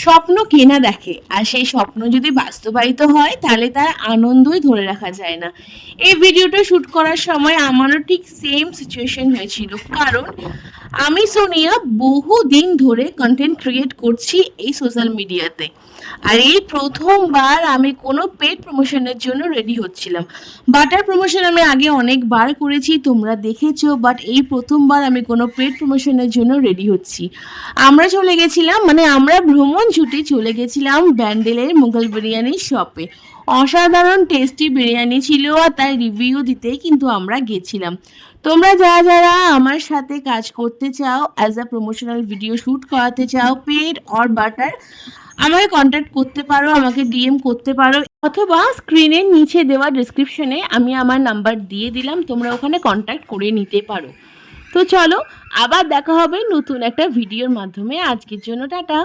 স্বপ্ন কে না দেখে, আর সেই স্বপ্ন যদি বাস্তবায়িত হয় তাহলে তার আনন্দই ধরে রাখা যায় না। এই ভিডিওটা শ্যুট করার সময় আমারও ঠিক সেম সিচুয়েশন হয়েছিল, কারণ আমি সোনিয়া বহুদিন ধরে কন্টেন্ট ক্রিয়েট করছি এই সোশ্যাল মিডিয়াতে। আর এই প্রথমবার আমি কোনো পেড প্রমোশনের জন্য রেডি হচ্ছিলাম। বাটার প্রমোশন আমি আগে অনেকবার করেছি, তোমরা দেখেছো, বাট এই প্রথমবার আমি কোনো পেড প্রমোশনের জন্য রেডি হচ্ছি। আমরা চলে গেছিলাম, মানে আমরা ভ্রমণ ছুটে চলে গেছিলাম ব্যান্ডেলের মুঘল বিরিয়ানির শপে। অসাধারণ টেস্টি বিরিয়ানি ছিল, আর তার রিভিউ দিতেই কিন্তু আমরা গেছিলাম। তোমরা যারা যারা আমার সাথে কাজ করতে চাও, as a promotional video shoot করাতে চাও, পেড অর বাটার, আমাকে কন্ট্যাক্ট করতে পারো, আমাকে ডিএম করতে পারো, অথবা স্ক্রিনের নিচে দেওয়া ডিসক্রিপশনে আমি আমার নাম্বার দিয়ে দিলাম, তোমরা ওখানে কন্ট্যাক্ট করে নিতে পারো। তো চলো, আবার দেখা হবে নতুন একটা ভিডিওর মাধ্যমে। আজকের জন্য টাটা।